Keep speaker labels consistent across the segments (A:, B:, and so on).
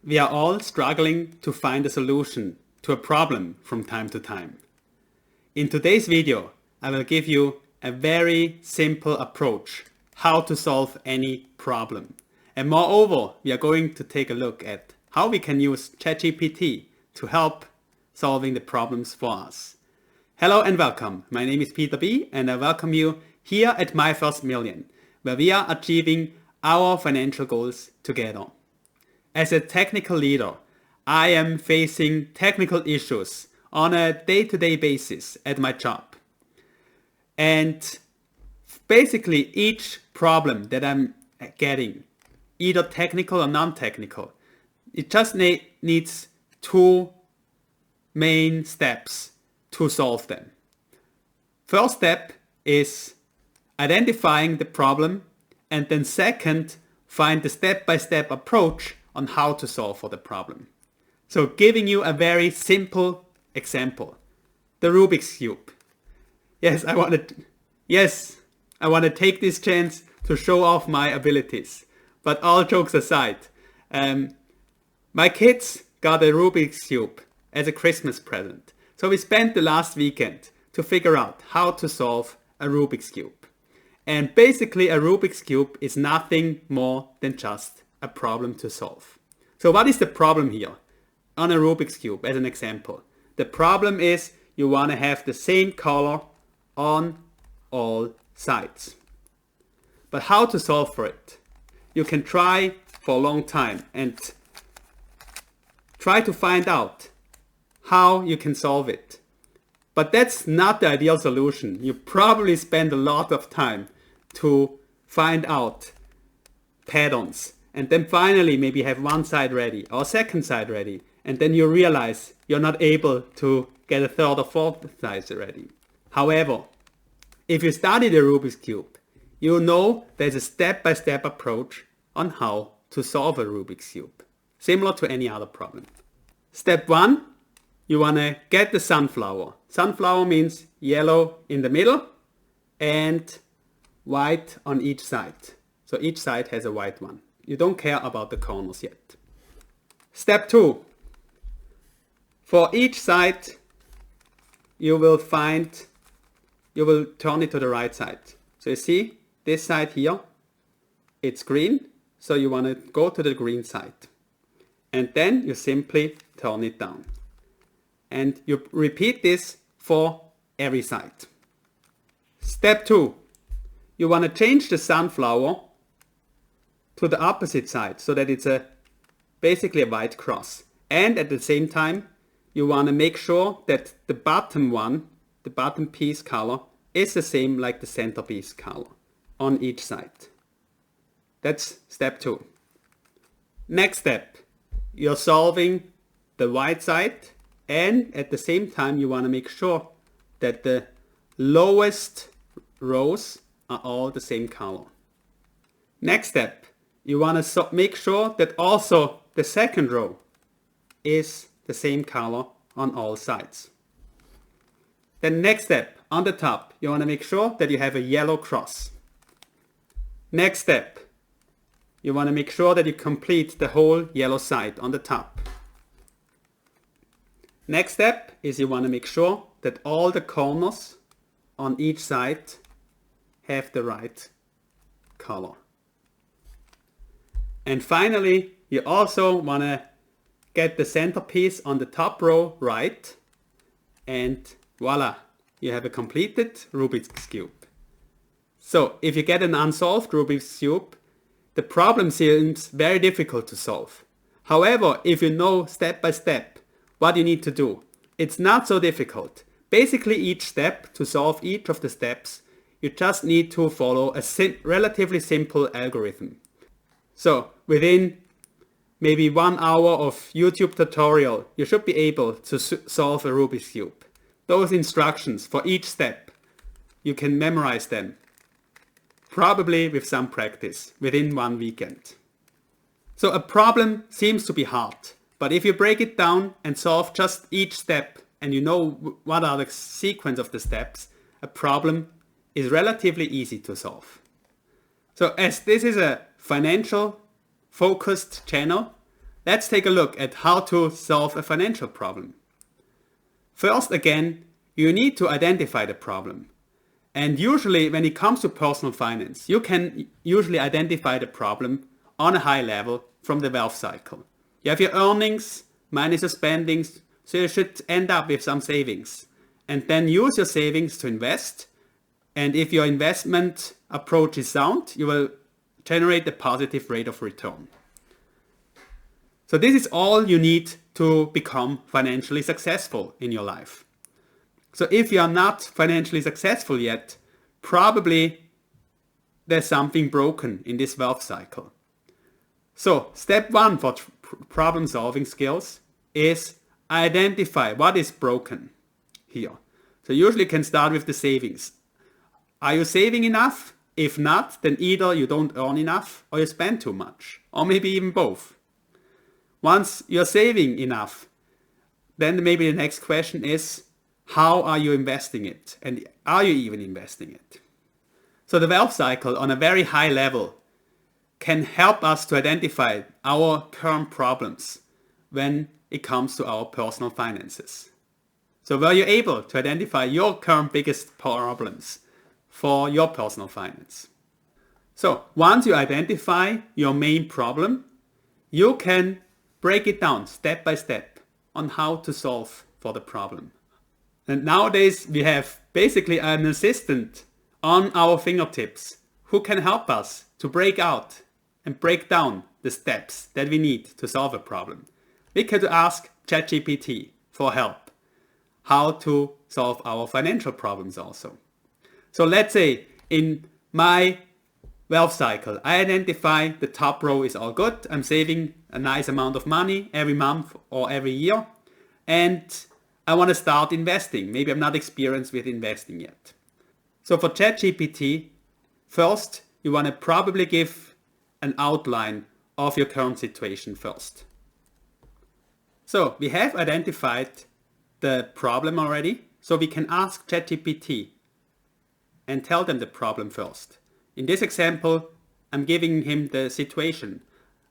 A: We are all struggling to find a solution to a problem from time to time. In today's video, I will give you a very simple approach how to solve any problem. And moreover, we are going to take a look at how we can use ChatGPT to help solving the problems for us. Hello and welcome. My name is Peter B. and I welcome you here at My First Million, where we are achieving our financial goals together. As a technical leader, I am facing technical issues on a day-to-day basis at my job. And basically each problem that I'm getting, either technical or non-technical, it just needs two main steps to solve them. First step is identifying the problem, and then second, find the step-by-step approach on how to solve for the problem. So giving you a very simple example, the Rubik's Cube. Yes, I want to take this chance to show off my abilities. But all jokes aside, my kids got a Rubik's Cube as a Christmas present. So we spent the last weekend to figure out how to solve a Rubik's Cube. And basically a Rubik's Cube is nothing more than just a problem to solve. So what is the problem here on a Rubik's Cube as an example? The problem is you want to have the same color on all sides. But how to solve for it? You can try for a long time and try to find out how you can solve it. But that's not the ideal solution. You probably spend a lot of time to find out patterns and then finally maybe have one side ready or second side ready, and then you realize you're not able to get a third or fourth side ready. However, if you study the Rubik's Cube, you know there's a step-by-step approach on how to solve a Rubik's Cube, similar to any other problem. Step 1, you want to get the sunflower. Sunflower means yellow in the middle and white on each side. So each side has a white one. You don't care about the corners yet. Step 2. For each side, you will turn it to the right side. So you see this side here, it's green. So you want to go to the green side. And then you simply turn it down. And you repeat this for every side. Step 2. You want to change the sunflower to the opposite side so that it's basically a white cross. And at the same time, you want to make sure that the bottom one, the bottom piece color, is the same like the centerpiece color on each side. That's step 2. Next step, you're solving the white side, and at the same time you want to make sure that the lowest rows are all the same color. Next step, you want to make sure that also the second row is the same color on all sides. Then next step, on the top, you want to make sure that you have a yellow cross. Next step, you want to make sure that you complete the whole yellow side on the top. Next step is you want to make sure that all the corners on each side have the right color. And finally, you also want to get the centerpiece on the top row right, and voila, you have a completed Rubik's Cube. So if you get an unsolved Rubik's Cube, the problem seems very difficult to solve. However, if you know step by step what you need to do, it's not so difficult. Basically each step, to solve each of the steps, you just need to follow a relatively simple algorithm. So within maybe 1 hour of YouTube tutorial, you should be able to solve a Rubik's Cube. Those instructions for each step, you can memorize them, probably with some practice, within 1 weekend. So a problem seems to be hard, but if you break it down and solve just each step, and you know what are the sequence of the steps, a problem is relatively easy to solve. So as this is a financial focused channel, let's take a look at how to solve a financial problem. First, again, you need to identify the problem. And usually when it comes to personal finance, you can usually identify the problem on a high level from the wealth cycle. You have your earnings minus your spendings, so you should end up with some savings. And then use your savings to invest. And if your investment approach is sound, you will generate a positive rate of return. So this is all you need to become financially successful in your life. So if you are not financially successful yet, probably there's something broken in this wealth cycle. So step one for problem solving skills is identify what is broken here. So usually you can start with the savings. Are you saving enough? If not, then either you don't earn enough or you spend too much, or maybe even both. Once you're saving enough, then maybe the next question is, how are you investing it? And are you even investing it? So the wealth cycle on a very high level can help us to identify our current problems when it comes to our personal finances. So were you able to identify your current biggest problems for your personal finance? So once you identify your main problem, you can break it down step by step on how to solve for the problem. And nowadays we have basically an assistant on our fingertips who can help us to break out and break down the steps that we need to solve a problem. We can ask ChatGPT for help how to solve our financial problems also. So let's say in my wealth cycle, I identify the top row is all good. I'm saving a nice amount of money every month or every year. And I want to start investing. Maybe I'm not experienced with investing yet. So for ChatGPT, first you want to probably give an outline of your current situation first. So we have identified the problem already. So we can ask ChatGPT and tell them the problem first. In this example, I'm giving him the situation.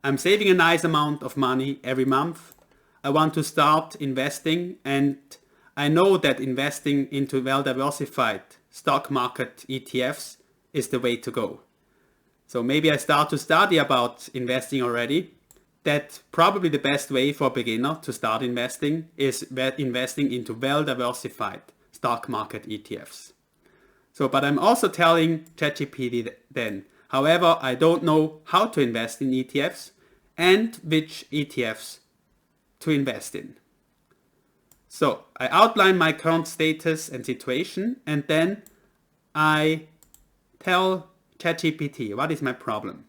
A: I'm saving a nice amount of money every month. I want to start investing, and I know that investing into well-diversified stock market ETFs is the way to go. So maybe I start to study about investing already. That probably the best way for a beginner to start investing is investing into well-diversified stock market ETFs. So, but I'm also telling ChatGPT then, however, I don't know how to invest in ETFs and which ETFs to invest in. So I outline my current status and situation, and then I tell ChatGPT what is my problem.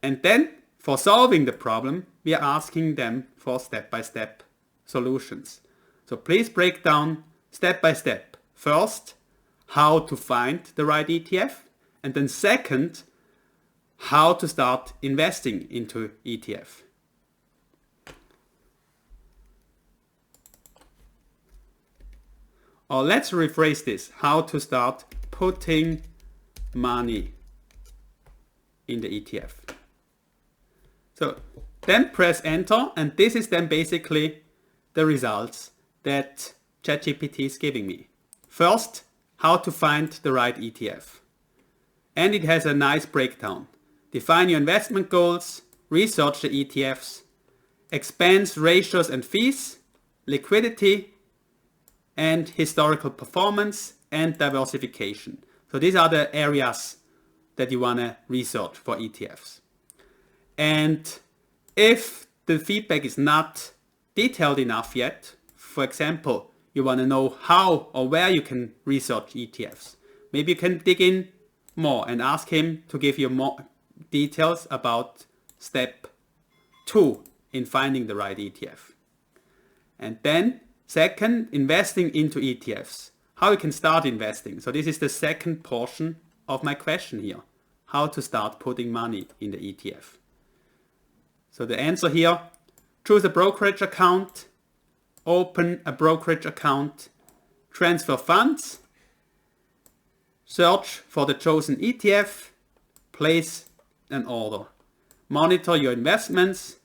A: And then for solving the problem, we are asking them for step-by-step solutions. So please break down step by step. First, how to find the right ETF, and then second, how to start investing into ETF. Or let's rephrase this, how to start putting money in the ETF. So then press enter, and this is then basically the results that ChatGPT is giving me. First, how to find the right ETF. And it has a nice breakdown. Define your investment goals, research the ETFs, expense ratios and fees, liquidity, and historical performance and diversification. So these are the areas that you want to research for ETFs. And if the feedback is not detailed enough yet, for example, you want to know how or where you can research ETFs, maybe you can dig in more and ask him to give you more details about step 2 in finding the right ETF. And then second, investing into ETFs. How you can start investing. So this is the second portion of my question here. How to start putting money in the ETF. So the answer here, choose a brokerage account, open a brokerage account, transfer funds, search for the chosen ETF, place an order. Monitor your investments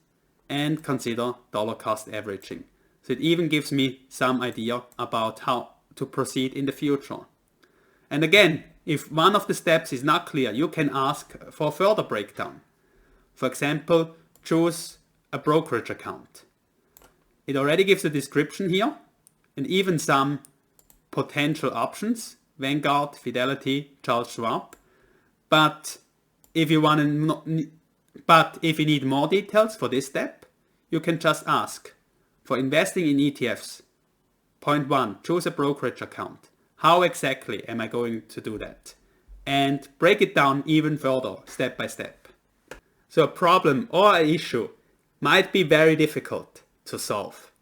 A: and consider dollar cost averaging. So it even gives me some idea about how to proceed in the future. And again, if one of the steps is not clear, you can ask for a further breakdown. For example, choose a brokerage account. It already gives a description here and even some potential options: Vanguard, Fidelity, Charles Schwab. But if you need more details for this step, you can just ask for investing in ETFs. Point 1, choose a brokerage account. How exactly am I going to do that? And break it down even further, step by step. So a problem or an issue might be very difficult to solve.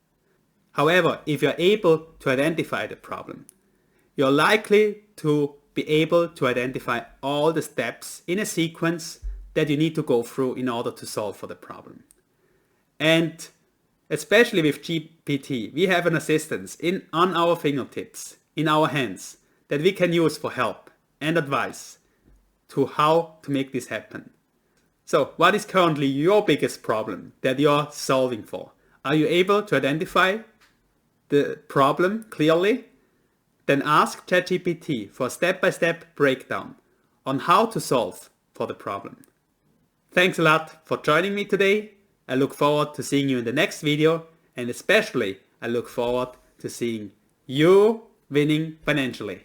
A: However, if you're able to identify the problem, you're likely to be able to identify all the steps in a sequence that you need to go through in order to solve for the problem. And especially with GPT, we have an assistant on our fingertips, in our hands, that we can use for help and advice to how to make this happen. So what is currently your biggest problem that you're solving for? Are you able to identify the problem clearly? Then ask ChatGPT for a step-by-step breakdown on how to solve for the problem. Thanks a lot for joining me today. I look forward to seeing you in the next video, and especially I look forward to seeing you winning financially.